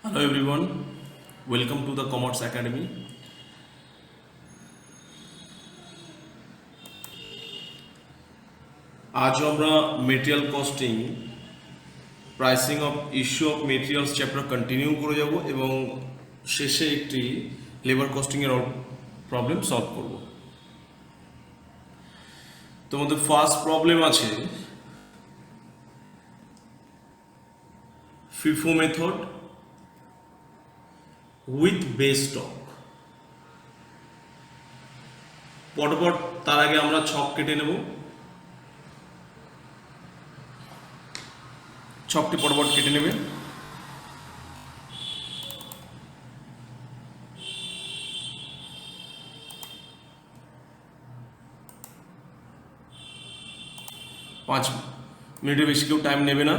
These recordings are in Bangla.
Hello everyone, welcome to the Commerce Academy. আজ আমরা material costing pricing of issue of materials chapter continue করে যাব এবং শেষে একটি লেবার কস্টিং এর প্রবলেম সলভ করব। তোমাদের ফার্স্ট প্রবলেম আছে FIFO method with base stock. পটপট তার আগে আমরা ছক কেটে নেব। ছকটি পটপট কেটে নেবে। পাঁচ মিনিটের বেশি কেউ টাইম নেবে না।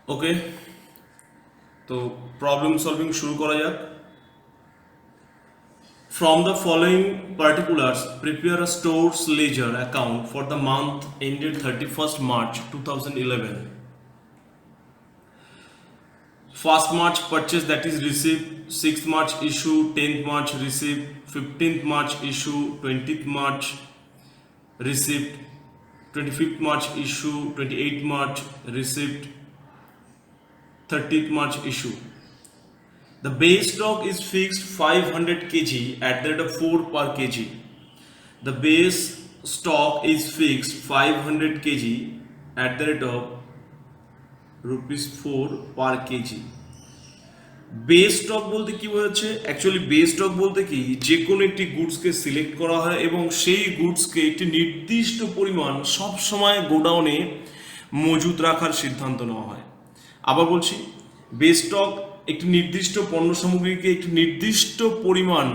ওকে, তো প্রবলেম সলভিং শুরু করা যাক। From the following particulars, prepare a store's ledger account for the month ended 31st March 2011. 1st March purchase, that is received, 6th March issue, 10th March received, 15th March issue, 20th March received, 25th March issue, 28th March received, 30th March issue. The base stock is fixed 500 kg at the rate of 4 per kg. The base stock is fixed 500 kg at the rate of rupees 4 per kg. Base stock বলতে কি বোঝাচ্ছে? অ্যাকচুয়ালি বেস স্টক বলতে কি, যে কোনো একটি গুডসকে সিলেক্ট করা হয় এবং সেই গুডসকে একটি নির্দিষ্ট পরিমাণ সব সময় গোডাউনে মজুত রাখার সিদ্ধান্ত নেওয়া হয়। আবার বলছি, বেস স্টক একটি নির্দিষ্ট পণ্য সামগ্রীকে একটি নির্দিষ্ট পরিমাণ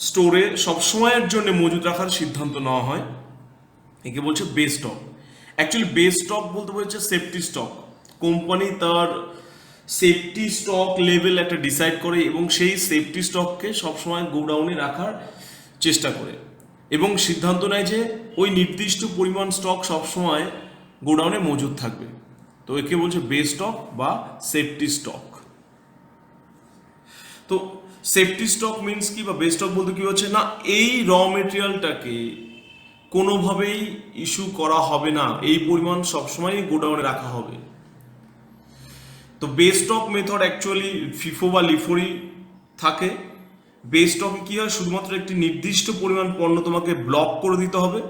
স্টোরে সবসময়ের জন্য মজুত রাখার সিদ্ধান্ত নেওয়া হয়, একে বলছে base stock. Actually base stock বলতে বলছে সেফটি স্টক। কোম্পানি তার সেফটি স্টক লেভেল একটা ডিসাইড করে এবং সেই সেফটি স্টককে সবসময় গোডাউনে রাখার চেষ্টা করে এবং সিদ্ধান্ত নেয় যে ওই নির্দিষ্ট পরিমাণ স্টক সবসময় গোডাউনে মজুদ থাকবে। তো একে বলছে বেস স্টক বা সেফটি স্টক। তো সেফটি স্টক মিনস কি, বা বেস স্টক বলতে কি হচ্ছে না, এই র মেটেরিয়ালটাকে কোনোভাবেই ইস্যু করা হবে না, এই পরিমাণ সবসময় গোডাউনে রাখা হবে। তো base stock method actually FIFO বা লিফোরই থাকে। বেস স্টকে কি হয়, শুধুমাত্র একটি নির্দিষ্ট পরিমাণ পণ্য তোমাকে ব্লক করে দিতে হবে,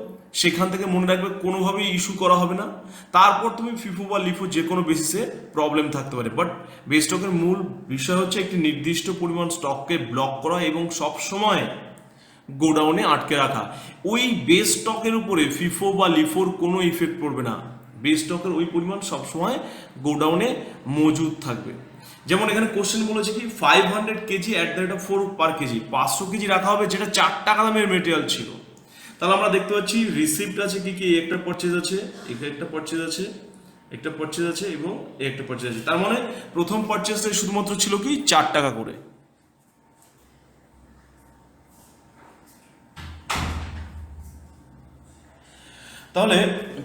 সেখান থেকে মনে রাখবে কোনোভাবেই ইস্যু করা হবে না। তারপর তুমি ফিফো বা লিফো যে কোনো বেসিসে প্রবলেম থাকতে পারে, বাট বেস স্টকের মূল বিষয় হচ্ছে একটি নির্দিষ্ট পরিমাণ স্টককে ব্লক করা এবং সব সময় গোডাউনে আটকে রাখা। ওই বেস স্টকের উপরে ফিফো বা লিফোর কোনো ইফেক্ট পড়বে না, বেস স্টকের ওই পরিমাণ সবসময় গোডাউনে মজুদ থাকবে। যেমন এখানে কোশ্চেন বলেছে কি 500 KG at the rate of 4 per KG, 500 KG রাখা হবে যেটা 4 টাকা দামের মেটেরিয়াল ছিল। তাহলে আমরা দেখতে পাচ্ছি রিসিপ্ট আছে কি কি, একটা পারচেজ আছে, এখানে একটা পারচেজ আছে, একটা পারচেজ আছে এবং একটা পারচেজ আছে। তার মানে প্রথম পারচেজটা শুধুমাত্র ছিল কি 4 টাকা করে। তাহলে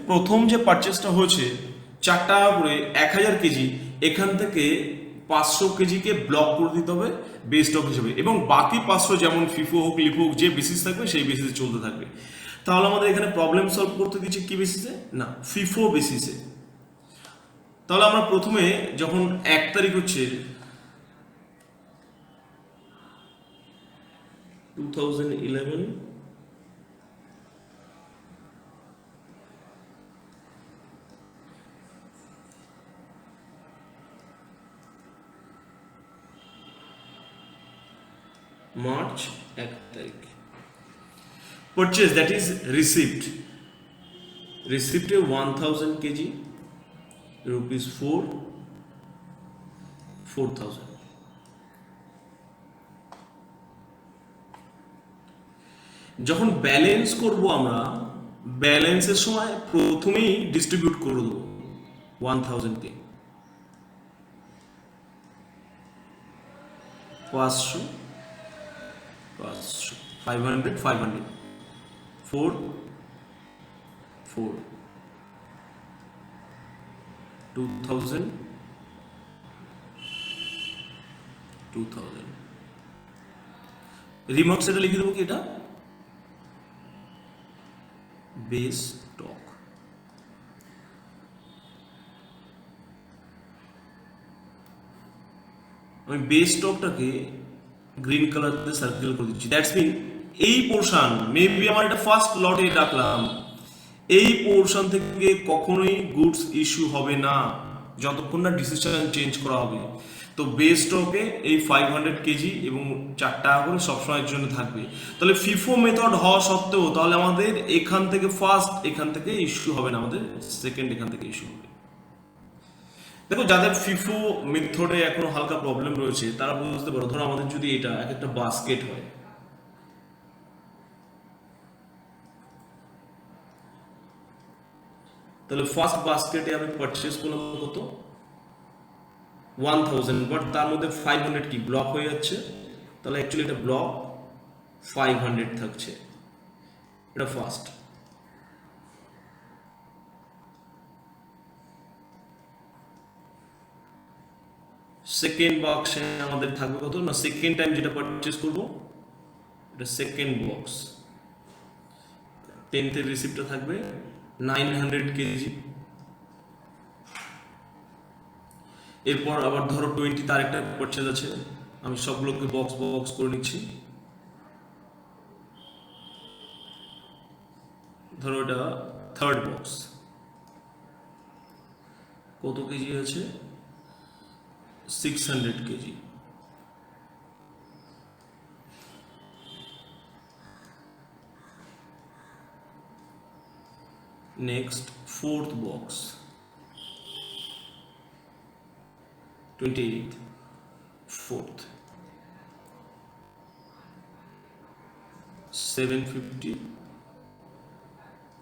প্রথম যে পারচেসটা হয়েছে 4 টাকা করে 1000 কেজি, এখান থেকে 500 কেজিকে ব্লক করে দিতে হবে বেস স্টক হিসেবে এবং বাকি 500 যেমন ফিফো হোক লিফো হোক যে বেসিস থাকবে সেই বেসিসে চলতে থাকবে। তাহলে আমাদের এখানে প্রবলেম সলভ করতে দিচ্ছে কি বেসিসে, না ফিফো বেসিসে। তাহলে আমরা প্রথমে যখন 1 তারিখ হচ্ছে 2011, মার্চ 1 তারিখ purchase, that is receipt, receipt 1000 kg rupees 4000। যখন ব্যালেন্স করব আমরা, ব্যালেন্সের সময় প্রথমেই ডিস্ট্রিবিউট করে দেবো 1000 কে 500 500 500 500 4 4 2000 2000 রিমার্কস এটা লিখে দেবো কি, এটা বেস স্টক। আমি বেস স্টকটাকে গ্রিন কালার দিয়ে সার্কেল করে দিচ্ছি। দ্যাটস মিন এই পোর্শন, মেবি আমার এটা ফার্স্ট লটে রাখলাম, এই পোর্শন থেকে কখনোই গুডস ইস্যু হবে না যতক্ষণ না ডিসিশন চেঞ্জ করা হবে। তো বেস স্টকে এই 500 কেজি এবং 4 টাকা করে সবসময়ের জন্য থাকবে। তাহলে ফিফো মেথড হওয়া সত্ত্বেও তাহলে আমাদের এখান থেকে ফার্স্ট এখান থেকে ইস্যু হবে না, আমাদের সেকেন্ড এখান থেকে ইস্যু হবে। দেখো যাদের ফিফো মেথডে এখনো হালকা প্রবলেম রয়েছে তারা বুঝতে পারো, ধরো আমাদের যদি এটা এক একটা বাস্কেট হয়, তাহলে ফার্স্ট বাস্কেটে আমি পারচেজ করলাম কত 1000, বাট তার মধ্যে 500 কি ব্লক হয়ে যাচ্ছে, তাহলে অ্যাকচুয়ালি এটা ব্লক 500 থাকছে। এটা ফার্স্ট। সেকেন্ড বক্সে আমাদের থাকবে কত না, সেকেন্ড টাইম যেটা পারচেজ করব এটা সেকেন্ড বক্স, 10th এর রিসিপ্টটা থাকবে 900 কেজি। এরপর আবার ধরো 20 তার একটা পারচেজ আছে, আমি সবগুলোকে বক্স বক্স করে নিচ্ছি। ধরো এটা থার্ড বক্স, কত কেজি আছে, 600 KG. Next fourth box, 28, fourth, 750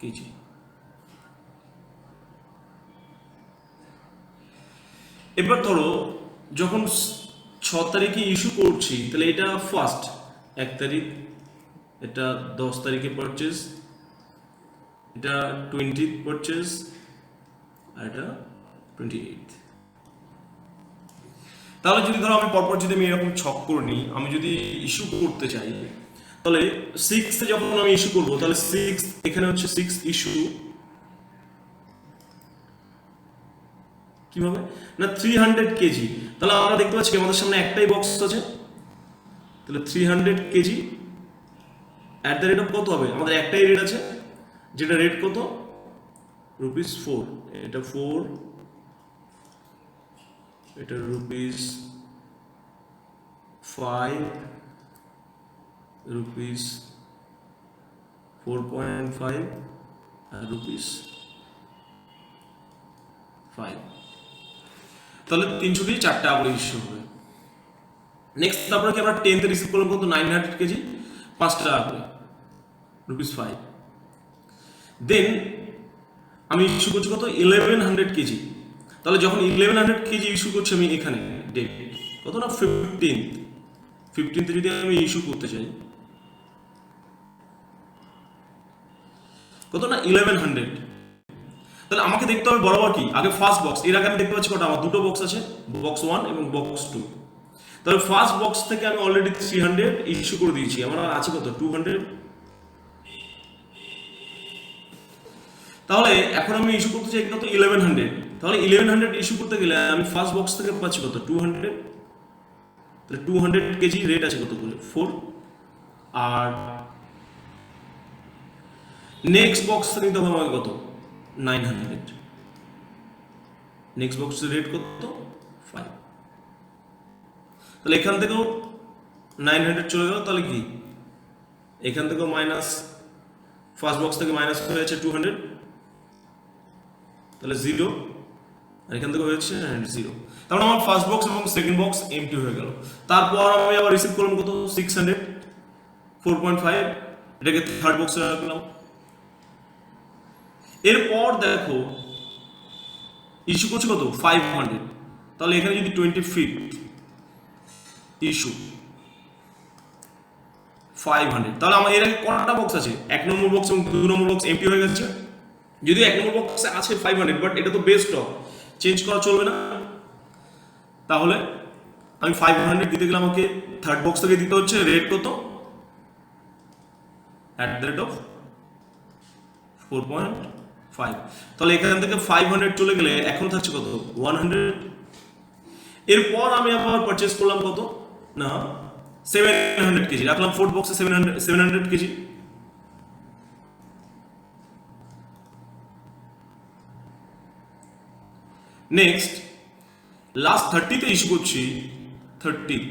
KG. এবার ধরো যখন 6 তারিখে ইস্যু করছি, তাহলে এটা ফার্স্ট 1 তারিখ, এটা 10 তারিখে পারচেজ, এটা 20th পারচেজ, আর এটা 28th। তাহলে যদি ধরো আমি পরপর যদি আমি এরকম ছক করে নিই, আমি যদি ইস্যু করতে চাই, তাহলে 6 যখন আমি ইস্যু করবো, তাহলে 6 এখানে হচ্ছে 6 ইস্যু কিভাবে না 300 কেজি। তাহলে আমরা দেখতে পাচ্ছি আমাদের সামনে একটাই বক্স আছে, তাহলে 300 KG at the rate of কত হবে, আমাদের একটাই রেট আছে, যেটা রেট কত ₹4, এটা 4, এটা ₹5, ₹4.5 আর ₹5। তাহলে 300 কেজি 4টা আবার ইস্যু হবে। নেক্সট তারপরে কি আমরা 10th রিসিভ করলাম কত 900 কেজি 5 টাকা করে, ₹5। দেন আমি ইস্যু করছি কত 1100 কেজি। তাহলে যখন 1100 কেজি ইস্যু করছি আমি এখানে ডেট কত না 15th যদি আমি ইস্যু করতে চাই কত না 1100, তাহলে আমাকে দেখতে হবে বরাবর কি আগে ফার্স্ট বক্স। এর আগে আমি দেখতে পাচ্ছি কটা আমার দুটো বক্স আছে, বক্স 1 এবং বক্স 2। তাহলে ফার্স্ট বক্স থেকে আমি অলরেডি 300 ইস্যু করে দিয়েছি, আমার আছে কত 200। তাহলে এখন আমি ইস্যু করতে চাই কত 1100, তাহলে 1100 ইস্যু করতে গেলে আমি ফার্স্ট বক্স থেকে পাচ্ছি কত 200, তাহলে 200 কেজি রেট আছে কত বলে 4। আর নেক্সট বক্স থেকে নিতে হবে আমাকে কত 900, নেক্সট বক্সের রেট কত 5। তাহলে এখান থেকেও 900 চলে গেল, তাহলে কি এখান থেকেও মাইনাস, ফার্স্ট বক্স থেকে মাইনাস হয়ে যাচ্ছে 200, তাহলে 0, আর এখান থেকে হয়েছে 0। তারপর আমার ফার্স্ট বক্স এবং সেকেন্ড বক্স এমটি হয়ে গেল। তারপর আমি আবার রিসিভ করলাম কত 600, 4.5, এটাকে থার্ড বক্সে রাখলাম। এরপর দেখো ইস্যু করছে কত 500, তাহলে এখানে যদি 25th ইস্যু 500, তাহলে আমার এর আগে কটা বক্স আছে, 1 নম্বর বক্স এবং 2 নম্বর বক্স এমটি হয়ে গেছে। যদি 1 নম্বর বক্সে আছে 500, বাট এটা তো বেস্ট স্টক, চেঞ্জ করা চলবে না, তাহলে আমি 500 দিতে গেলে আমাকে থার্ড বক্স থেকে দিতে হচ্ছে রেট কত অ্যাট দ্য রেট অফ 4.5। তাহলে এখান থেকে 500 চলে গেলে এখন থাকছে কত 100। এরপর আমি আবার পারচেজ করলাম কত না 700 কেজি, রাখলাম ফোর্থ বক্সে 700 কেজি। নেক্সট লাস্ট 30 তে ইস্যু করছি, 30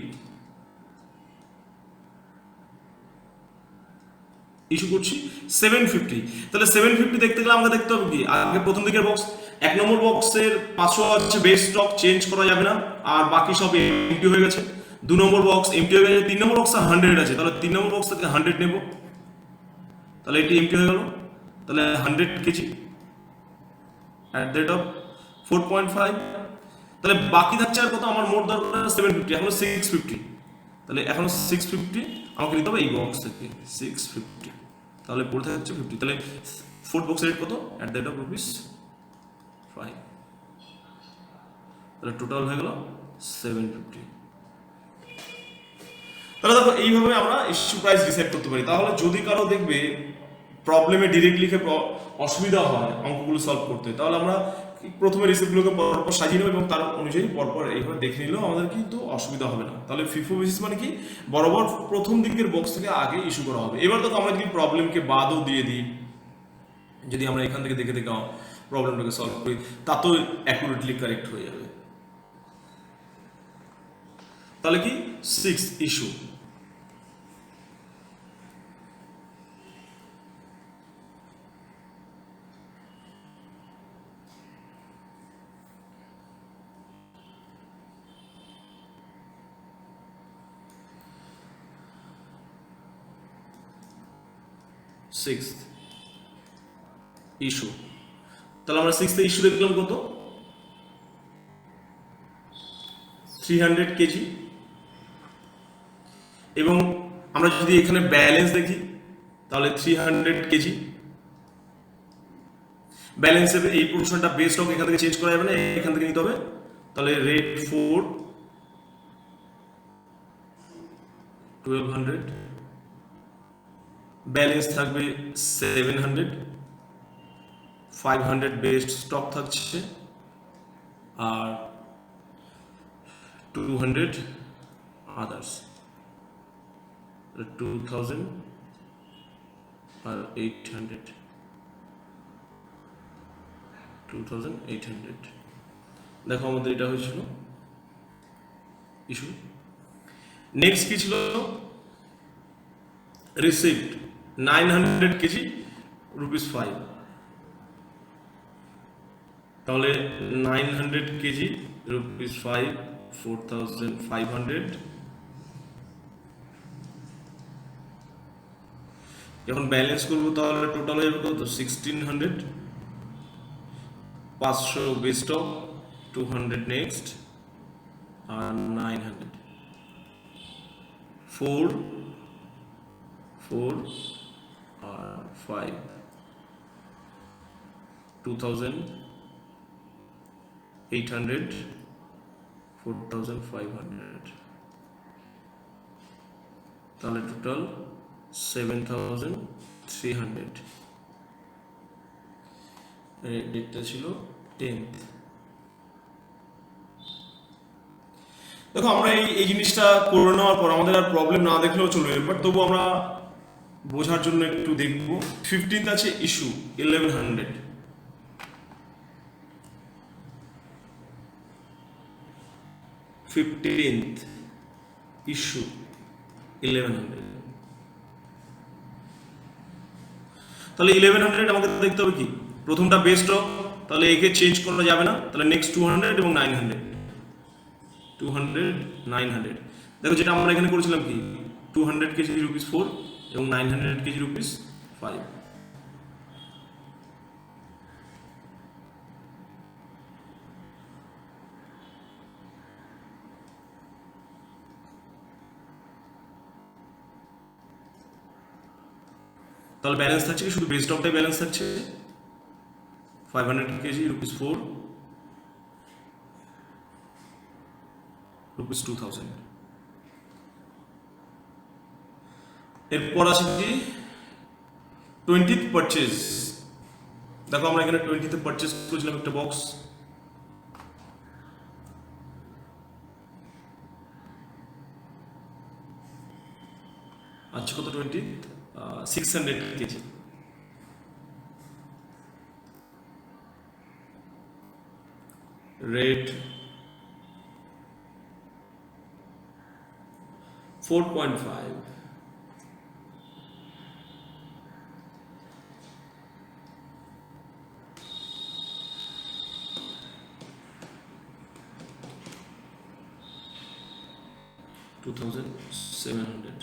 ইস্যু করছি 750। তাহলে 750 দেখতে গেলে আমাকে দেখতে হবে কি আগে প্রথম দিকের বক্স, 1 নম্বর বক্সের 500 আছে বেস্ট স্টক, চেঞ্জ করা যাবে না, আর বাকি সব এমটি হয়ে গেছে। 2 নম্বর বক্স এমটি হয়ে গেছে, 3 নম্বর বক্সে 100 আছে, তাহলে 3 নম্বর বক্স থেকে 100 নেব, তাহলে এটি এমটি হয়ে গেল। তাহলে 100 KG at the rate of 4.5। তাহলে বাকি থাকছে আর কত, আমার মোট দরকার 750, এখনো 650, তাহলে এখনো 650 আমাকে নিতে হবে এই বক্স থেকে 650, তাহলে পড়ে থাকছে 50, তাহলে ফোর্থ বক্সের রেট কত অ্যাট দ্য রেট অফ ₹5, তাহলে টোটাল হয়ে গেল 750। তাহলে দেখো এইভাবে আমরা ইস্যু প্রাইস ডিসাইড করতে পারি। তাহলে যদি কারো দেখবে প্রবলেমে ডিরেক্ট লিখে অসুবিধা হয় অঙ্কগুলো সলভ করতে, তাহলে আমরা প্রথমে রিসিপ্টগুলোকে পরপর সাজিয়ে নেব এবং তার অনুযায়ী পরপর এইভাবে দেখে নিলেও আমাদের কিন্তু অসুবিধা হবে না। তাহলে ফিফো বেসিস মানে কি, বরাবর প্রথম দিকের বক্স থেকে আগে ইস্যু করা হবে। এবার তো আমরা যদি প্রবলেমকে বাদও দিয়ে দিই, যদি আমরা এখান থেকে দেখে দেখে প্রবলেমটাকে সলভ করি, তা তো অ্যাকুরেটলি কারেক্ট হয়ে যাবে। তাহলে কি 6 ইস্যু, সিক্সথ ইস্যু। তাহলে আমরা সিক্সথ ইস্যু দেখলাম কত, 300 কেজি। এবং আমরা যদি এখানে ব্যালেন্স দেখি তাহলে 300 কেজি ব্যালেন্স হবে। এই পোর্শনটা বেস স্টক এখান থেকে চেঞ্জ করা যাবে না, এখান থেকে নিতে হবে। তাহলে রেট 4 1200, ব্যালেন্স থাকবে 700, 500 বেস্ট স্টক থাকছে, আর 200 আদার্স, 2000 আর 800, 2800। দেখো আমাদের এটা হয়েছিল ইস্যু। নেক্সট কি ছিল, রিসিপ্ট 900 কেজি ₹5। তাহলে 900 কেজি ₹5, 4500। যখন ব্যালেন্স করবো তাহলে টোটাল হয়ে যাবে কত, 1600, 500 বেস স্টক, 200 নেক্সট, আর 900, 4 আর 5, 2800, 4500। তাহলে টোটাল 7300। ডেটটা ছিল 10th। দেখো আমরা এই জিনিসটা করে নেওয়ার পর আমাদের আর প্রবলেম না দেখলেও চলবে, বাট তবু আমরা বোঝার জন্য একটু দেখব। 15th আছে ইস্যু 1100, ইস্যু 1100। তাহলে 1100 আমাকে দেখতে হবে কি, প্রথমটা বেস স্টক, তাহলে একে চেঞ্জ করা যাবে না, তাহলে নেক্সট 200 এবং 900, 200 900। দেখো যেটা আমরা এখানে করেছিলাম কি, 200 কেজি ₹4 এবং 900 কেজি ₹5। তাহলে ব্যালেন্স থাকছে কি, শুধু বেস স্টকটাই ব্যালেন্স থাকছে 500 কেজি ₹4, ₹2000। এরপর আছে কি 20th পারচেজ। দেখো আমরা এখানে 20th পারচেজ করেছিলাম একটা বক্স, আচ্ছা কত 20th, 600 কেজি। রেট 4.5, $2700।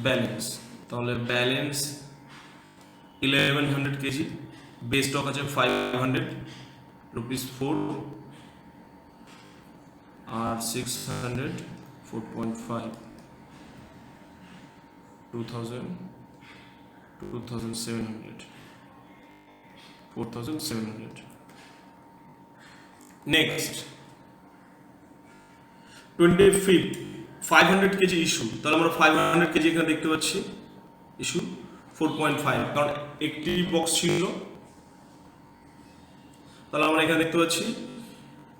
ব্যালেন্স, তাহলে ব্যালেন্স 1100 কেজি বেস স্টক আছে 500 রুপিস 4, আর 600 4.5 2000 2700 4700. নেক্সট 25th 500 কেজি ইস্যু, তাহলে আমরা 500 কেজি এখানে দেখতে পাচ্ছি ইস্যু 4.5, কারণ একটি বক্স ছিল, তাহলে আমরা এখানে দেখতে পাচ্ছি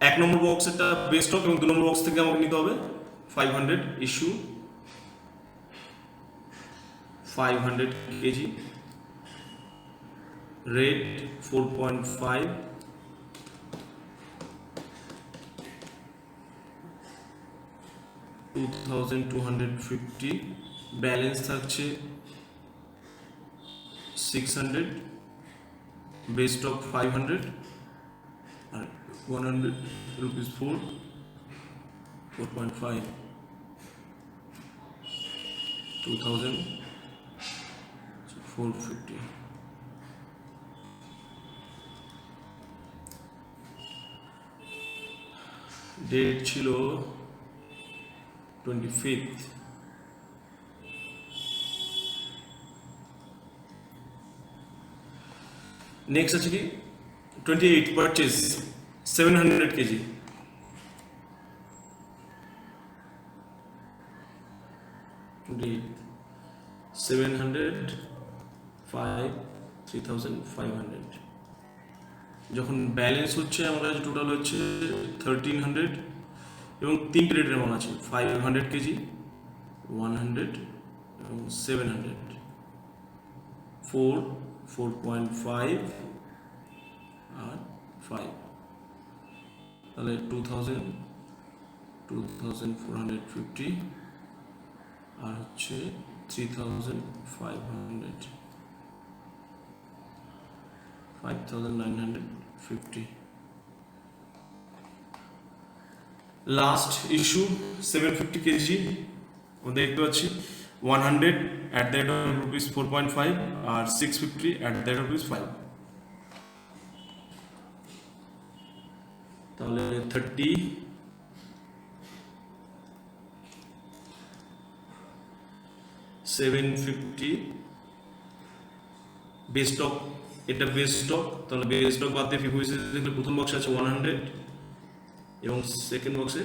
1 নম্বর বক্স একটা বেস স্টক এবং 2 নম্বর বক্স থেকে আমাকে নিতে হবে 500 ইস্যু 500 কেজি, রেট 4.5, $2,250, ব্যালেন্স থাকছে 600, বেস স্টক 500 আর 100 রুপিস 4.5 2,450. ডেট ছিল 25th. নেক্সট আছে কি 28 পারচেজ 700 কেজি, ডেট 700 5 3500, যখন ব্যালেন্স হচ্ছে আমার কাছে টোটাল হচ্ছে 1300 এবং 3 রেটের মাল আছে 500 কেজি 100 এবং 700 4 4.5 আর 5, তাহলে 2450 আর হচ্ছে 3500 5950. লাস্ট ইস্যু 750 কেজি আমরা দেখতে পাচ্ছি 100 at the rate of rupees 4.5 R 650 at the rate of rupees 5, তাহলে 30 750 বেস স্টক, এটা বেস স্টক, তাহলে বেস স্টক বাদ দিয়ে ফিফটি দেখলে প্রথম বক্সে আছে 100 এবং সেকেন্ড বক্সে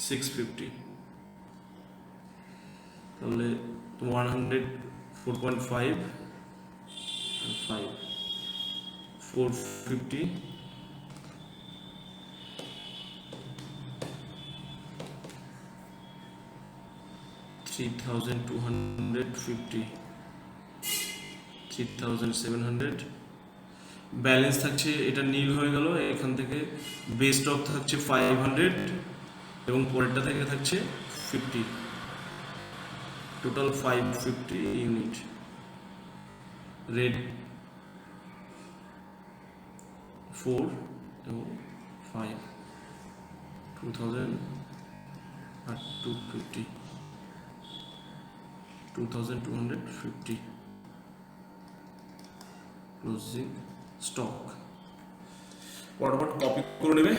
650, তাহলে 100 4.5 and 5 450 3250 3700, ব্যালেন্স থাকছে, এটা নীল হয়ে গেল, এখান থেকে বেস স্টক থাকছে 500 এবং পরেরটা থেকে থাকছে 50, টোটাল 550 ইউনিট, রেড 4 এবং 5 2000 আর 250 2250 ক্লোজিং স্টক। ফটাফট কপি করে নেবে।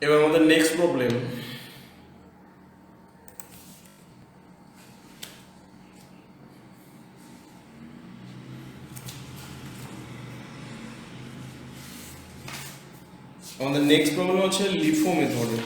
এবার আমাদের নেক্সট প্রবলেম, আমাদের নেক্সট প্রবলেম আছে লিফো মেথডে।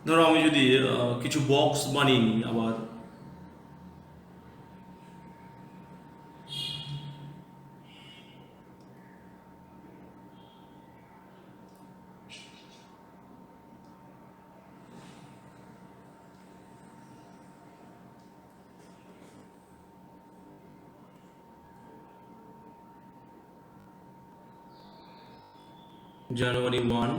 ধরো আমি যদি কিছু বক্স বানিয়ে নিই, আবার জানুয়ারি 1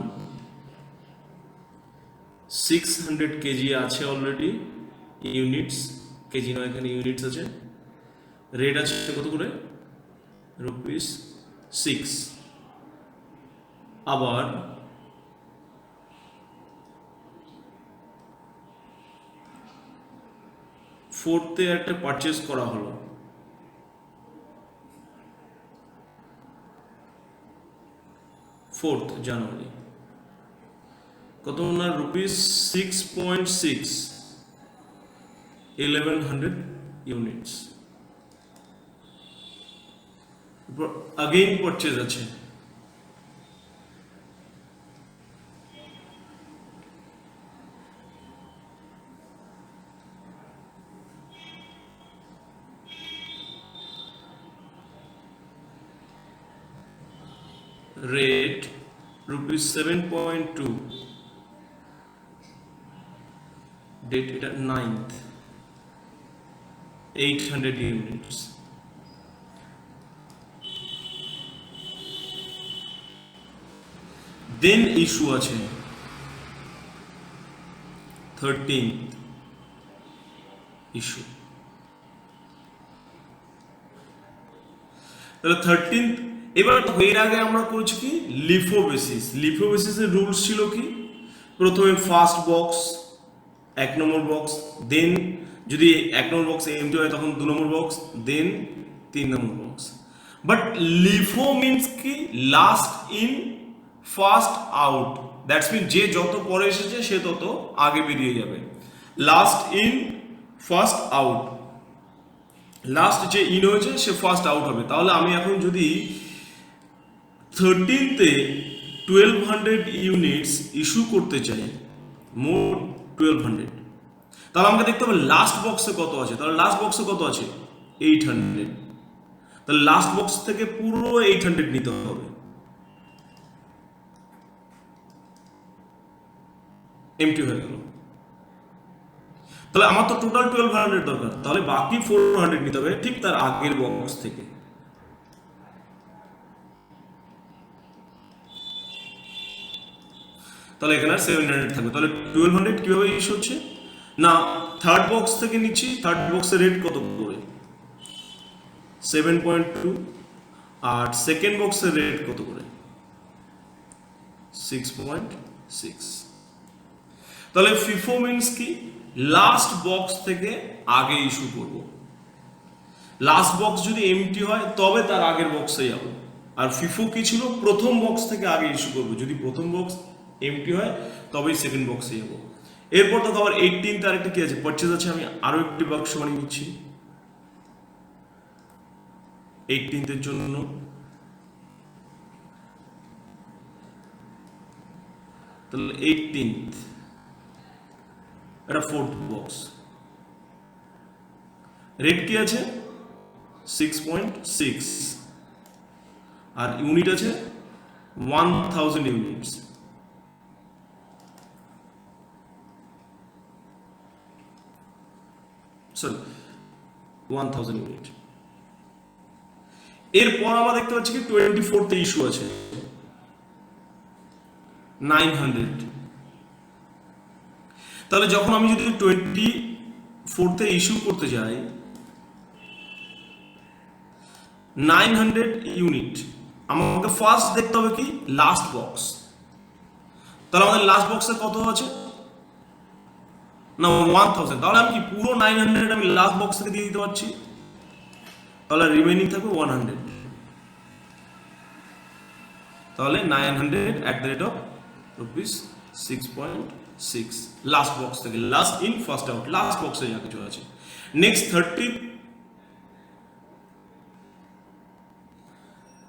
600 কেজি আছে অলরেডি, ইউনিটস, কেজি নয় এখানে ইউনিটস আছে। রেট আছে কত করে? ₹6। আবার ফোর্থে একটা পারচেজ করা হলো, জানুয়ারি, কত না ₹6.6, 1100 ইউনিটস। अगेन परचेज আছে, রেট ₹7.2, ডেট এটা 9th, 800 ইউনিটস। দেন ইস্যু আছে 13th ইস্যু। তাহলে 13th, এবার এর আগে আমরা করেছি কি লিফো বেসিস। লিফো বেসিসের রুলস ছিল কি, প্রথমে ফার্স্ট বক্স 1 নম্বর বক্স, দেন যদি 1 নম্বর বক্স এমটি হয় তখন 2 নম্বর বক্স, দেন 3 নম্বর বক্স। বাট লিফো মিন্স কি last in first out, that's mean যে যত পরে এসেছে সে তত আগে বেরিয়ে যাবে। Last in first out, last যে ইন হয়েছে সে ফার্স্ট আউট হবে। তাহলে আমি এখন যদি 13th-এ 1200 ইউনিটস ইস্যু করতে চাই, মোট 1200, তাহলে আমাকে দেখতে হবে লাস্ট বক্সে কত আছে। তাহলে লাস্ট বক্সে কত আছে? 800। তাহলে লাস্ট বক্স থেকে পুরো 800 নিতে হবে, এমটি হয়ে গেল। তাহলে আমার তো টোটাল 1200 দরকার, তাহলে বাকি 400 নিতে হবে ঠিক তার আগের বক্স থেকে। তাহলে এখানে 700 থাকবে। তাহলে 1200 কিভাবে ইস্যু হচ্ছে না, থার্ড বক্স থেকে নিচ্ছি, থার্ড বক্সের রেট কত করে? 7.2, আর সেকেন্ড বক্সের রেট কত করে? 6.6। তাহলে ফিফো মিন্স কি লাস্ট বক্স থেকে আগে ইস্যু করব। লাস্ট বক্স যদি এমটি হয় তবে তার আগের বক্সে যাব, আর ফিফো কি ছিল প্রথম বক্স থেকে আগে ইস্যু করব। যদি প্রথম বক্স এমটি হয় তবেই সেকেন্ড বক্সে যাব। এরপর তো আবার 18th আরেকটা কি আছে, পারচেজ আছে। আমি আরো একটি বাক্স বানিয়ে নিচ্ছি 18th এর জন্য। তাহলে 18th এটা ফোর্থ বক্স, রেট কি আছে 6.6, আর ইউনিট আছে 1000 units. Sorry, 1000 unit. এরপর আমরা দেখতে পাচ্ছি কি 24th ইস্যু আছে 900। তাহলে যখন আমি যদি 24th ইস্যু করতে যাই 900 ইউনিট, আমাকে ফার্স্ট দেখতে হবে কি লাস্ট বক্স। তাহলে আমাদের লাস্ট বক্সে কত আছে না 1000। তাহলে আমি কি পুরো 900 আমি লাস্ট বক্স থেকে দিয়ে দিতে পারছি, তাহলে রিমেইনিং থাকবে 100। তাহলে 900 at the rate of rupees 6.6 last box থেকে, last in first out, last বক্সে যা কিছু আছে। নেক্সট 30,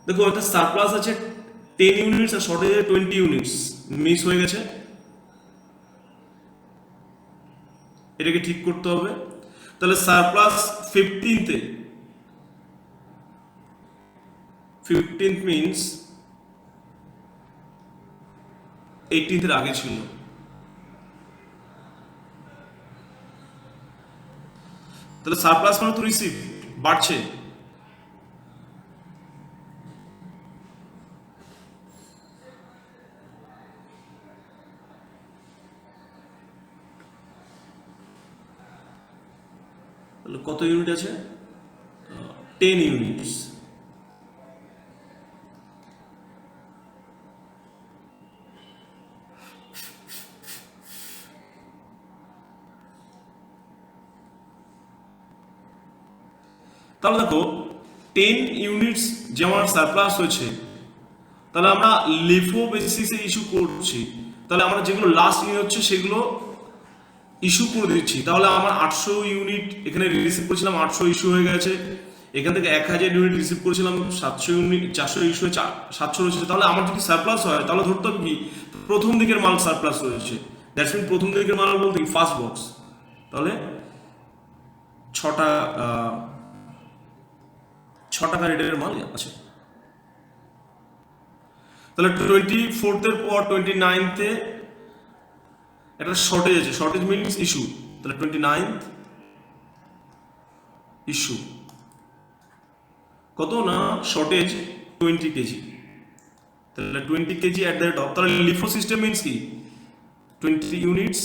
দেখো একটা সারপ্লাস আছে 10 ইউনিটস আর শর্টেজ 20 ইউনিটস মিস হয়ে গেছে, এটাকে ঠিক করতে হবে। তাহলে সারপ্লাস 15th মিনস 18th এর আগে ছিল। তাহলে সারপ্লাস মানে তো রিসিভ বাড়ছে, তাহলে কত ইউনিট আছে 10 ইউনিটস। তাহলে দেখো 10 ইউনিটস যে আমার সারপ্লাস হয়েছে, তাহলে আমরা লিফো বেসিসে ইস্যু করছি, তাহলে আমরা যেগুলো লাস্ট ইউনিট হচ্ছে সেগুলো ইস্যু করে দিচ্ছি। তাহলে আমার 800 ইউনিট এখানে রিসিভ করেছিলাম, 800 ইস্যু হয়ে গেছে। এখান থেকে 1000 ইউনিট রিসিভ করেছিলাম, 700 ইউনিট 400 ইস্যু 700 রয়েছে। তাহলে আমার যদি সারপ্লাস হয় তাহলে ধরতে হবে কি প্রথম দিকের মাল সারপ্লাস রয়েছে, দ্যাটস মিন প্রথম দিকের মাল বলতে কি ফার্স্ট বক্স। তাহলে 6 টাকা রেটের মাল আছে। তাহলে 24th এর পর 29th এ একটা শর্টেজ আছে, শর্টেজ মিনস ইস্যু। তাহলে 29th ইস্যু কত না শর্টেজ 20 কেজি। তাহলে 20 KG at the rate of, তাহলে লিফো সিস্টেম মিনস কি 20 units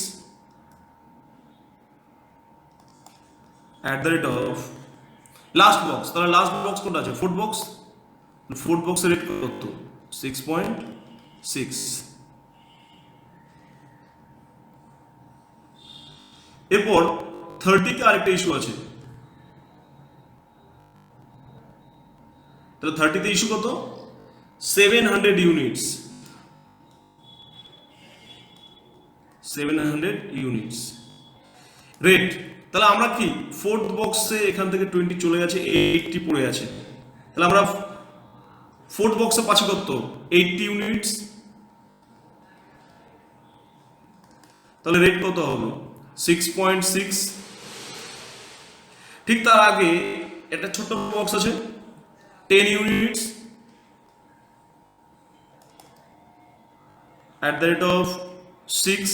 at the rate of last box. তাহলে লাস্ট বক্স কোনটা আছে ফোর্থ বক্স, ফোর্থ বক্সের রেট কত 6.6। এরপর 30তে আরেকটা ইস্যু আছে, তাহলে 30তে ইস্যু কত 700 ইউনিটস, 700 ইউনিটস রেট। তাহলে আমরা কি ফোর্থ বক্সে এখান থেকে 20 চলে গেছে, 80 পড়ে আছে। তাহলে আমরা ফোর্থ বক্সে পাচ্ছি কত 80 ইউনিটস, তাহলে রেট কত হবে 6.6। ঠিক তার আগে একটা ছোট বক্স আছে 10 units at the rate of 6,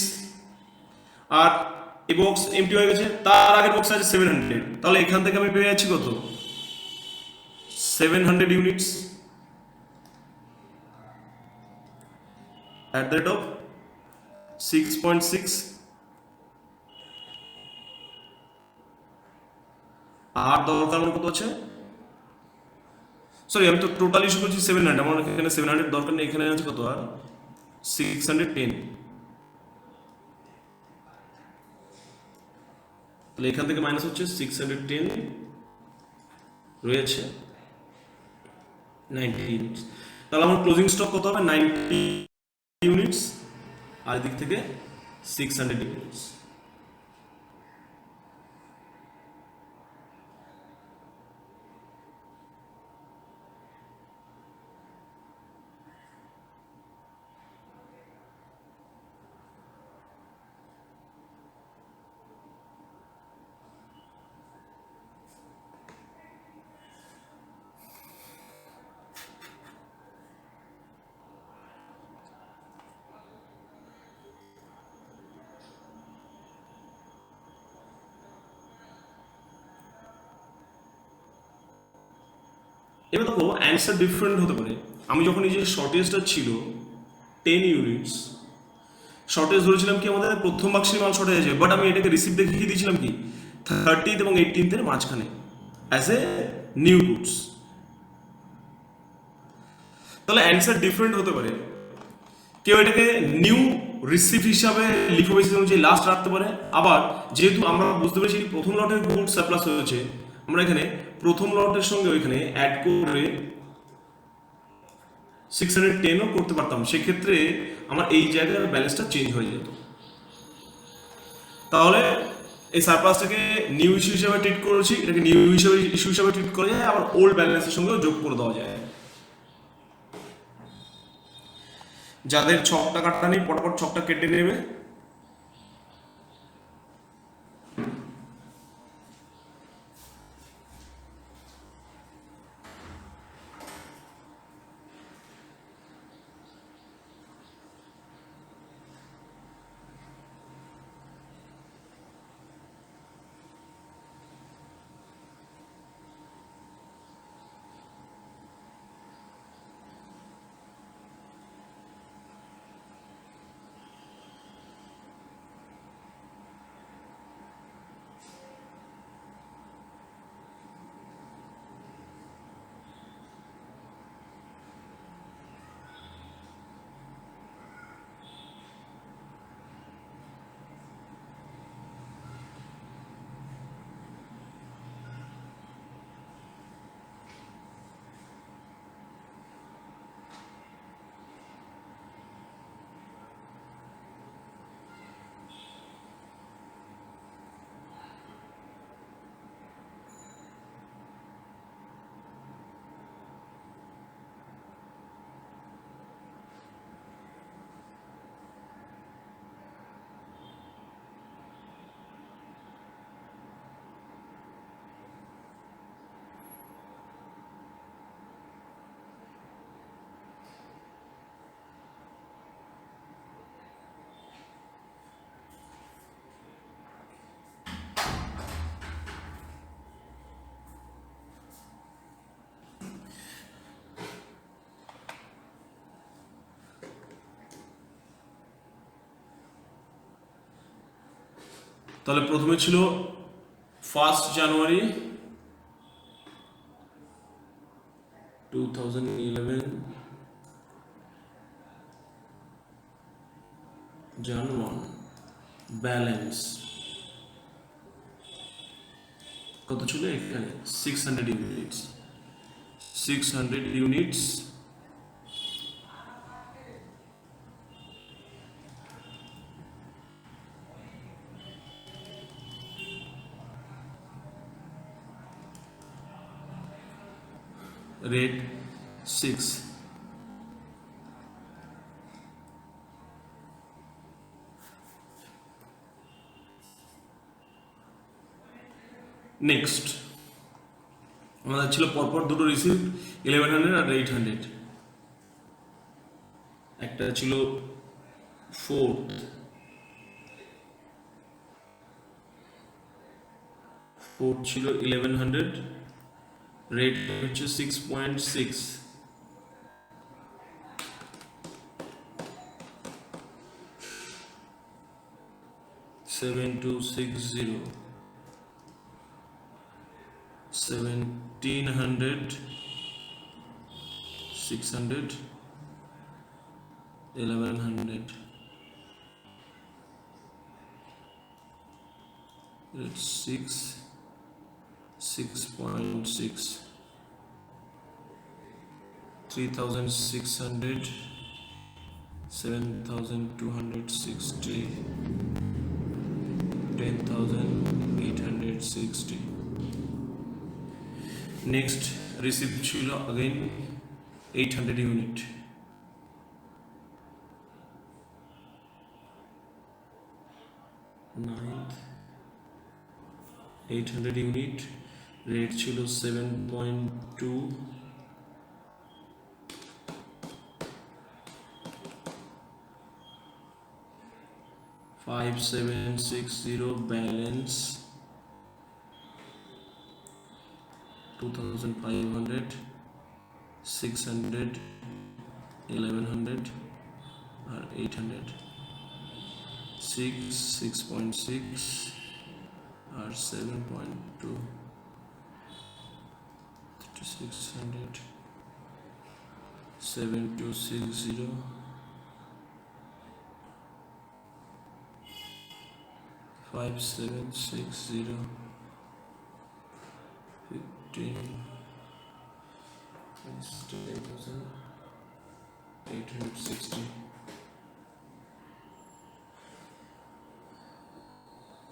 আর এই বক্স এমটি হয়ে গেছে। তার আগের বক্স আছে 700, তাহলে এখান থেকে আমি পেয়ে যাচ্ছি কত 700 units at the rate of 6.6। আর দরকার আমার কত আছে, সরি আমি তো টোটাল ইস্যু করছি 700, আমার এখানে 700 দরকার নেই, এখানে আছে কত আর 610। তাহলে এখান থেকে মাইনাস হচ্ছে 610 রয়েছে 90 ইউনিটস। তাহলে আমার ক্লোজিং স্টক কত হবে 90 ইউনিটস, আর দিক থেকে 600 ইউনিটস। এবার দেখো অ্যান্সার ডিফারেন্ট হতে পারে। আমি যখন এই যে শর্টেজটা ছিল 10 ইউনিটস, শর্টেজ ধরেছিলাম কি আমাদের প্রথম বাক্সের মাল শর্টেজ আছে, বাট আমি এটাকে রিসিপ্ট দেখিয়ে দিয়েছিলাম কি 30th এবং 18th মাঝখানে অ্যাজ এ নিউ গুডস। তাহলে অ্যান্সার ডিফারেন্ট হতে পারে। কেউ এটাকে নিউ রিসিপ্ট হিসাবে লিখো বেসিস অনুযায়ী লাস্ট রাখতে পারে। আবার যেহেতু আমরা বুঝতে পেরেছি প্রথম লটের গুড সারপ্লাস হয়েছে, আমরা এখানে প্রথম লটের সঙ্গে ওইখানে অ্যাড করে 610ও করতে পারতাম, সেক্ষেত্রে আমার এই জায়গার ব্যালেন্সটা চেঞ্জ হয়ে যেত। তাহলে এই সারপ্লাসটাকে নিউ ইস্যু হিসাবে ট্রিট করেছি, এটাকে নিউ ইস্যু হিসাবে ট্রিট করা যায়, আবার ওল্ড ব্যালেন্সের সঙ্গেও যোগ করে দেওয়া যায়। যাদের ছকটা কাটা নেই পটপট ছকটা কেটে নেবে। তাহলে প্রথমে ছিল 1 জানুয়ারি 2011, Jan 1 ব্যালেন্স কত ছিল এখানে 600 ইউনিটস, 600 ইউনিটস rate 6। নেক্সট আমাদের ছিল পরপর দুটো রিসিপ্ট 1100 আর 800। একটা ছিল 4th, ছিল 1100, রেট হচ্ছে 6.6। 7260, 1700, 600, 1100, it's 6.6, 3600, 7260, 10,860। নেক্সট রিসিপ্ট ছিল again 800 unit. Ninth 800 unit, rate ছিল 7.2, 5760, ব্যালেন্স 2500। 600, 1100 আর 800, 6.6 আর 7.2, 600, 7260, 5760, 15, 860,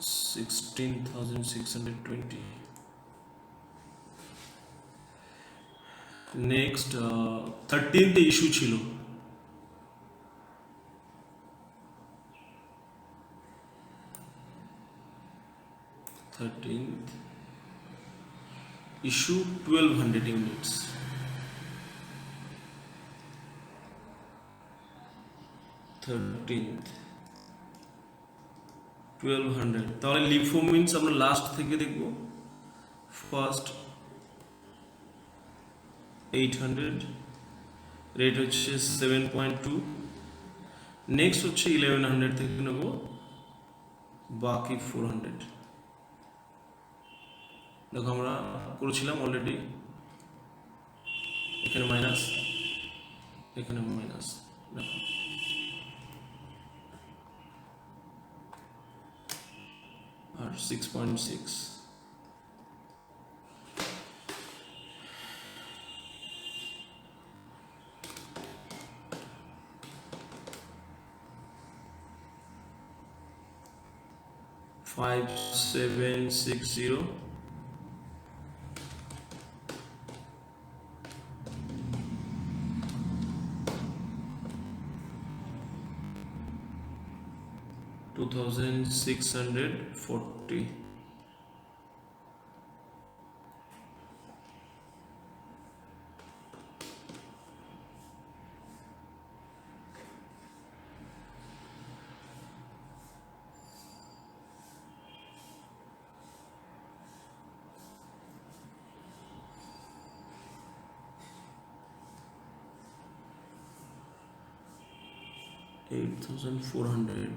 16,620. নেক্সট 13th ইস্যু ছিল, ইস্যু 1200 ইউনিটস। থার্টিন্থ 1200, তাহলে লিফো মিনস আমরা লাস্ট থেকে দেখব। ফার্স্ট 800, রেট হচ্ছে 7.2, নেক্সট হচ্ছে 1100 থেকে নেব বাকি 400। দেখো আমরা করেছিলাম অলরেডি, এখানে মাইনাস, এখানে মাইনাস, দেখো আর 6.6, five, 760, 2640, 8400,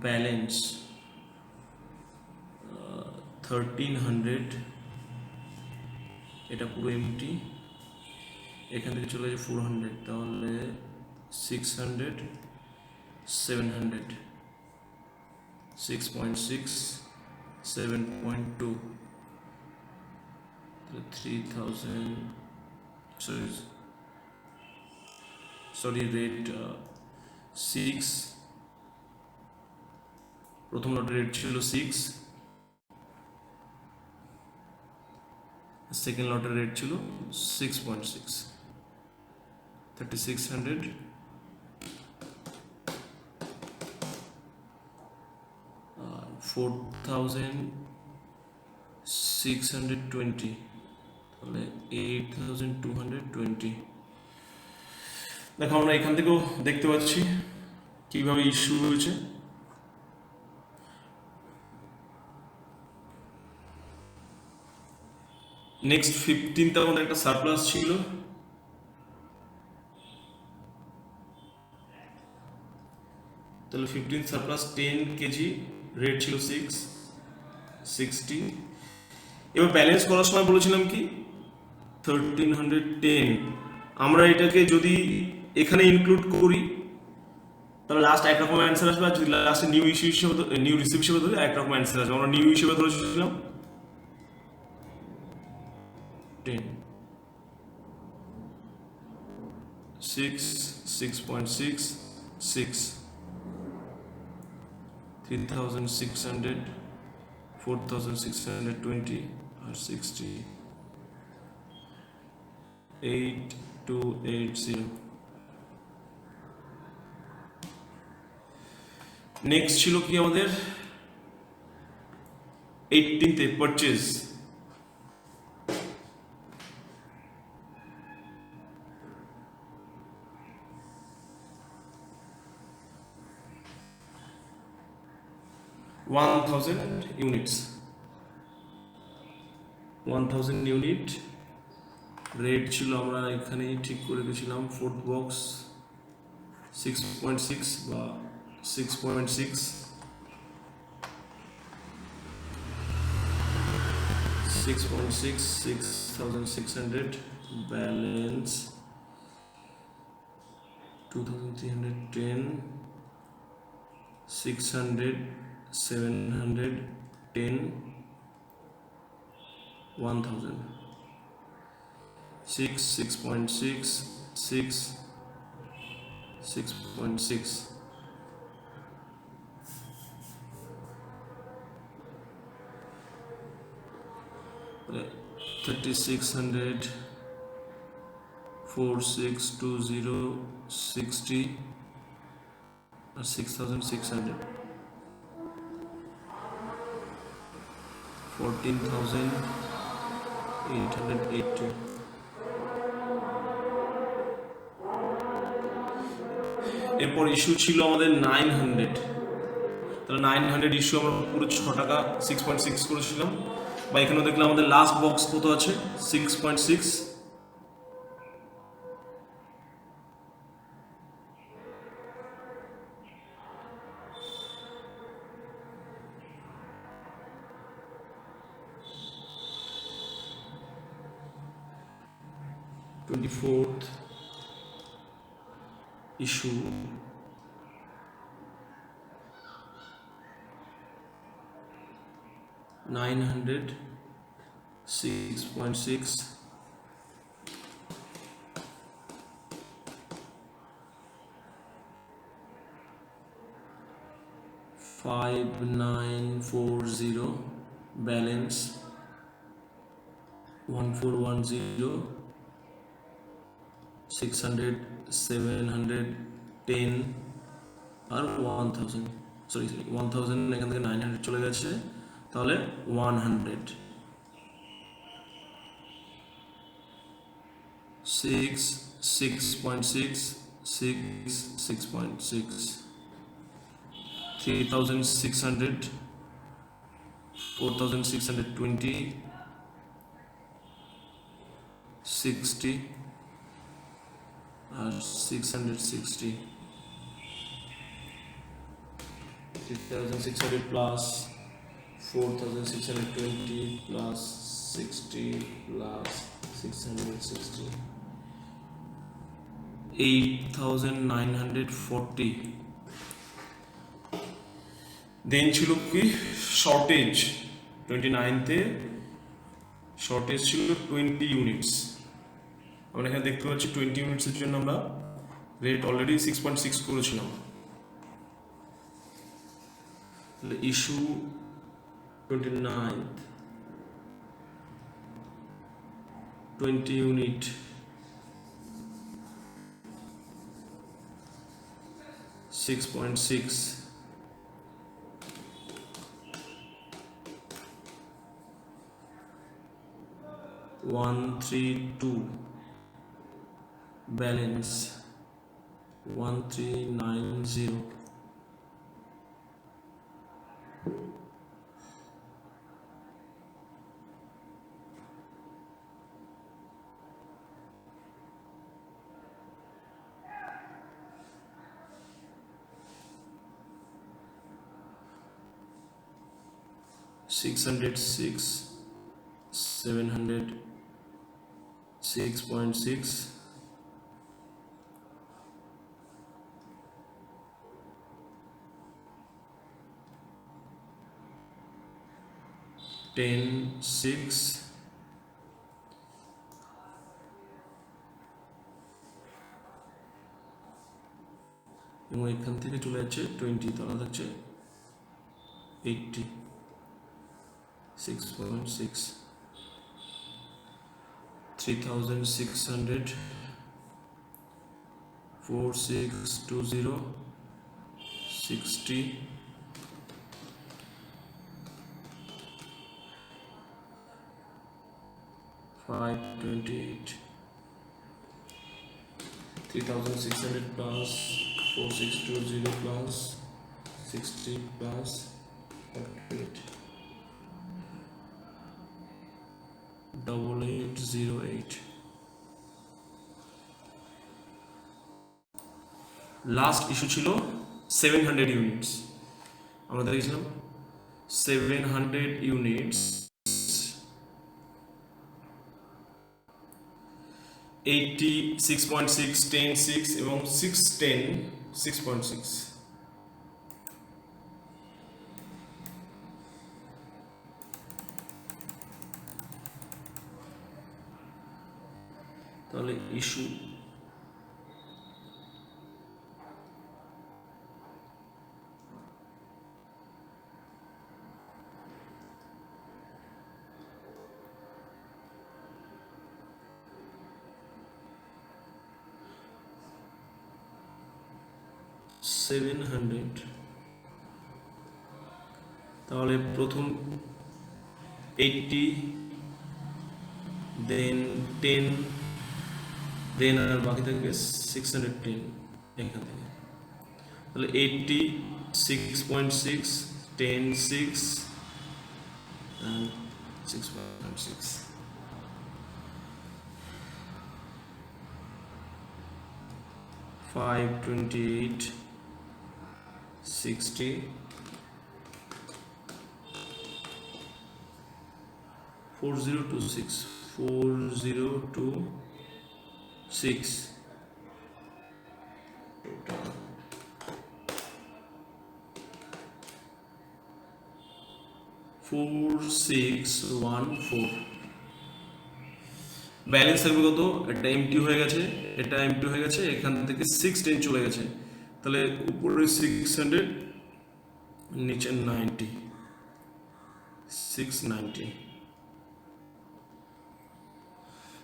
ব্যালেন্স 1300, এটা পুরো এমটি, এখান থেকে চলে যায় 400, তাহলে 600, 700, 6.6, 7.2, 3000, sorry রেট 6, প্রথম লটের রেট ছিল 6, সেকেন্ড লটের রেট ছিল 6.6, 3600, 4620, তাহলে 8220। দেখো আমরা এখান থেকেও দেখতে পাচ্ছি কিভাবে ইস্যু হয়েছে। নেক্সট 15th আমাদের একটা সারপ্লাস ছিল, তাহলে 15th সারপ্লাস 10 কেজি, রেট ছিল 660। এবার ব্যালেন্স করার সময় বলেছিলাম কি 1310, আমরা এটাকে যদি এখানে ইনক্লুড করি তাহলে লাস্ট একরকম অ্যান্সার আসবে, আর যদি লাস্টে নিউ ইস্যু হিসেবে নিউ রিসিভ হিসেবে ধরে একরকম অ্যান্সার আসবে। আমরা নিউ হিসেবে ধরেছিলাম 10, 6, 6.6, 6, 3600, 4620 আর 60, 8280। নেক্সট ছিল কি আমাদের 18th purchase, units, 1000 unit, rate ছিল আমরা এখানেই ঠিক করে রেখেছিলাম, ফোর্থ বক্স 6.6 বা 6.6, 6.6, 6,600, balance 2,310, 600, 710, 1,000, 6, 6.6, 6, 6.6, 3,600, 4,620, 60, 6,600, 14,880। এরপর ইস্যু ছিল আমাদের 900, তাহলে 900 ইস্যু আমরা পুরো 6 টাকা 6.6 করেছিলাম, বা এখানেও দেখলাম আমাদের লাস্ট বক্স কত আছে 6.6, টোয়েন্টি-ফোর্থ ইস্যু, $900, 6.6, 5,940, balance 1,410, 600, 710 আর 1,000, সরি 1,000, এখান থেকে 900 চলে গেছে, তাহলে 100, 6, 6.6, 6, 6.6, 3,600, 4,620, 60 আর 660, 3,600 plus 4,620 plus 60 plus 660, 8,940। দেন ছিল কি শর্টেজ, 29তে শর্টেজ ছিল 20 ইউনিটস। আমরা এখানে দেখতে পাচ্ছি 20 ইউনিটসের জন্য আমরা রেট অলরেডি 6.6 করেছিলাম। ইস্যু 29th, 20 ইউনিট, 6.6, 132, balance 1,390, 606, 700, 6.6, 10.6, এবং এখান থেকে চলে যাচ্ছে 20, তাহলে হচ্ছে 80, 6.6, 3,600, 4,620, 60, 528, 3,600 plus 4,620 plus 60 plus 528, 8808। Last issue ছিল 700 ইউনিটস, আমরা দেখেছিলাম 700 ইউনিটস 86.6, 10.6 এবং 610 6.6। তাহলে ইস্যু সেভেন হান্ড্রেড, তাহলে প্রথম 80, দেন 10, দেন আর বাকি থাকবে 610 এখান থেকে। তাহলে 80, 6.6, 10, 6 and 6.6, 528, 60, 4026, 4026 4614। ব্যালেন্স থাকবে কত? এটা এমটি হয়ে গেছে, এটা এমটি হয়ে গেছে, এখান থেকে 610 চলে গেছে, তাহলে উপরে 600, নিচে 90, 690।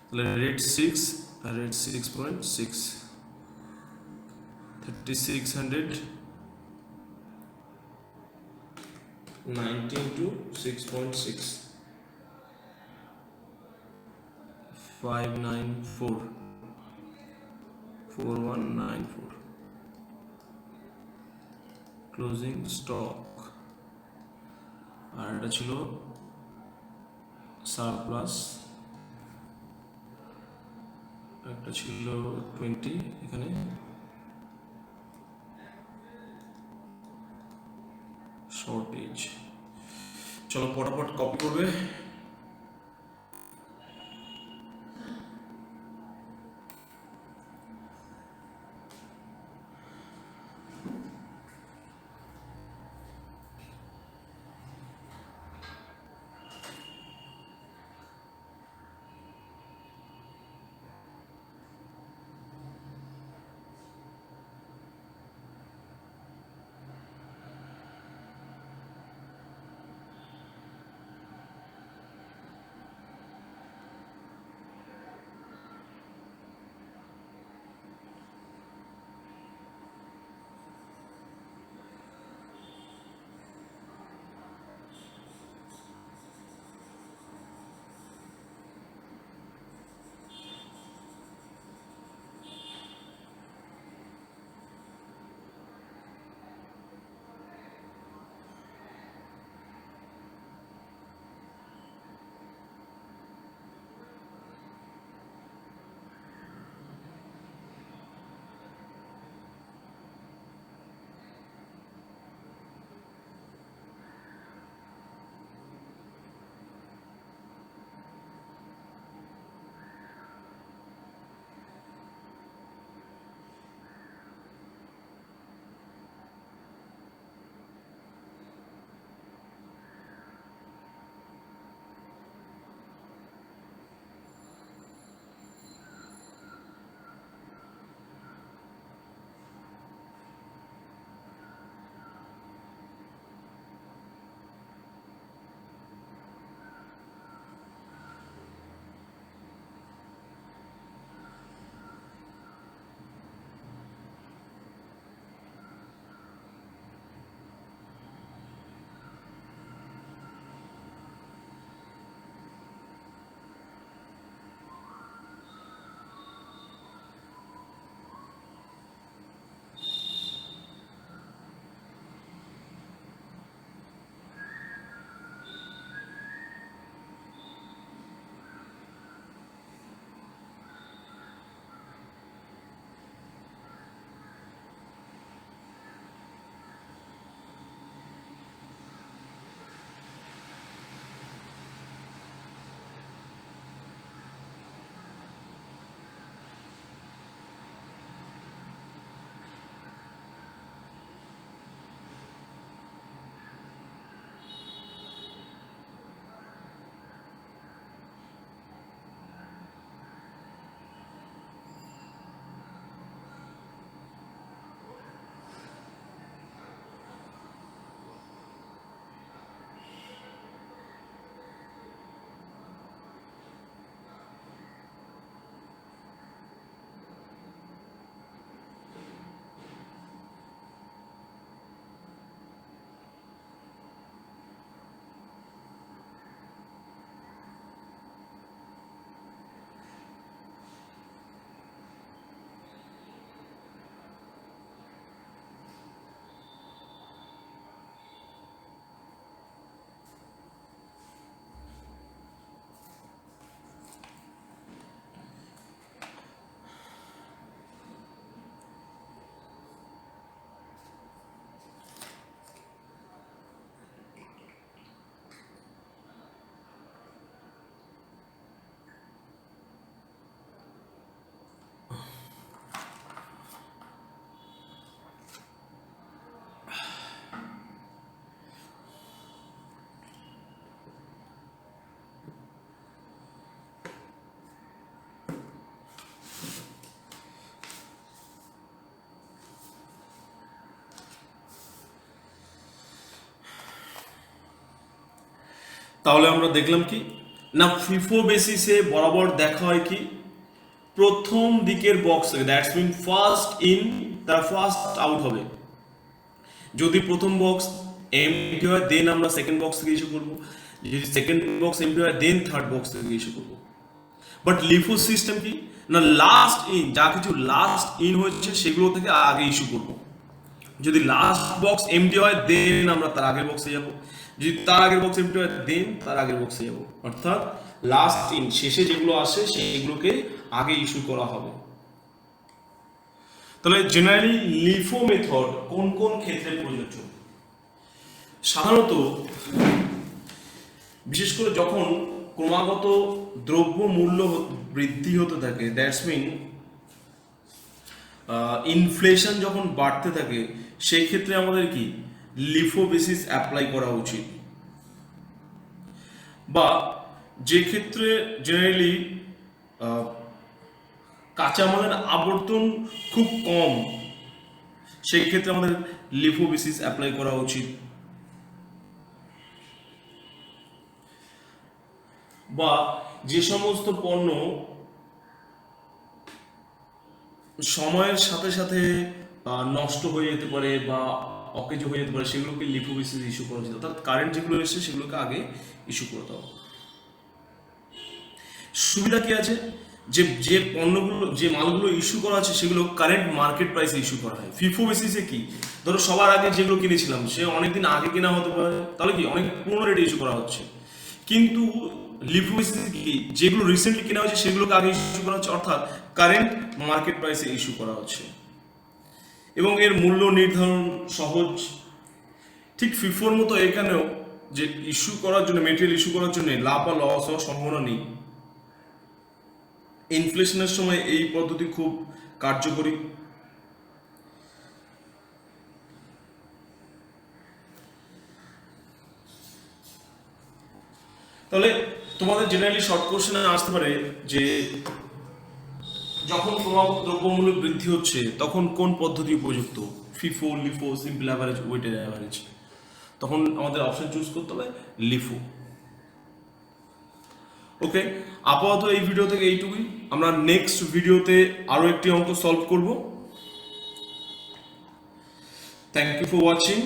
তাহলে রেট 6 আর রেট 6.6, 3600 90 into 6.6, 594, 4194 ক্লোজিং স্টক। আর এটা ছিল সারপ্লাস, একটা ছিল 20 এখানে, শর্টেজ। চলো পটাপট কপি করবে। তাহলে আমরা দেখলাম কি না, ফিফো বেসিসে বরাবর দেখা হয় কি প্রথম দিকের বক্স থেকে, দ্যাটস মিন ফার্স্ট ইন তার ফার্স্ট আউট হবে। যদি প্রথম বক্স এমটি হয় দেন আমরা সেকেন্ড বক্স থেকে ইস্যু করবো, যদি সেকেন্ড বক্স এমটি হয় দেন থার্ড বক্স থেকে ইস্যু করবো। বাট লিফো সিস্টেম কি না, লাস্ট ইন যা কিছু লাস্ট ইন হচ্ছে সেগুলো থেকে আগে ইস্যু করবো। যদি লাস্ট বক্স এমটি হয় দেন আমরা তার আগের বক্সে যাব, যদি তার আগের বক্স এমটি হয় দেন তার আগের বক্সে যাব, অর্থাৎ লাস্ট ইন শেষে যেগুলো আসে সেগুলোকে আগে ইস্যু করা হবে। তাহলে জেনারেলি লিফো মেথড কোন কোন ক্ষেত্রে প্রযোজ্য? সাধারণত বিশেষ করে যখন ক্রমাগত দ্রব্য মূল্য বৃদ্ধি হতে থাকে, দ্যাটস মিন ইনফ্লেশন যখন বাড়তে থাকে, সেই ক্ষেত্রে আমাদের কি লিফো বেসিস অ্যাপ্লাই করা উচিত। বা যে ক্ষেত্রে জেনারেলি কাঁচামালের আবর্তন খুব কম, সেই ক্ষেত্রে আমাদের লিফো বেসিস অ্যাপ্লাই করা উচিত। বা যে সমস্ত পণ্য সময়ের সাথে সাথে নষ্ট হয়ে যেতে পারে বা অকেজ হয়ে যেতে পারে, সেগুলোকে লিফো বেসিস ইস্যু করা উচিত। অর্থাৎ কারেন্ট যেগুলো এসছে সেগুলোকে আগে ইস্যু করে দেওয়া। সুবিধা কি আছে, যে যে পণ্যগুলো যে মালগুলো ইস্যু করা আছে সেগুলো কারেন্ট মার্কেট প্রাইসে ইস্যু করা হয়। ফিফো বেসিসে কি, ধরো সবার আগে যেগুলো কিনেছিলাম সে অনেকদিন আগে কেনা হতে পারে, তাহলে কি অনেক পুরনো রেটে ইস্যু করা হচ্ছে। কিন্তু লিফো বেসিসে কি, যেগুলো রিসেন্টলি কেনা হচ্ছে সেগুলোকে আগে ইস্যু করা হচ্ছে, অর্থাৎ কারেন্ট মার্কেট প্রাইসে ইস্যু করা হচ্ছে। এবং এর মূল্য নির্ধারণ সহজ। ঠিক ফিফোর মতো এখানেও যে ইস্যু করার জন্য, মেটেরিয়াল ইস্যু করার জন্য লাভ বা লস হওয়ার সম্ভাবনা নেই। ইনফ্লেশনের সময় এই পদ্ধতি খুব কার্যকরী। তাহলে তোমাদের জেনারেলি শর্ট কোশ্চেনে আসতে পারে যে যখন ক্রমাগত দ্রব্যমূল্য বৃদ্ধি হচ্ছে তখন কোন পদ্ধতি উপযুক্ত, FIFO, LIFO, simple average, weighted average. তখন আমাদের অপশন চুজ করতে হবে লিফো। ওকে, আপাতত এই ভিডিও থেকে এইটুকুই। আমরা নেক্সট ভিডিওতে আরো একটি অঙ্ক সলভ করব। Thank you for watching.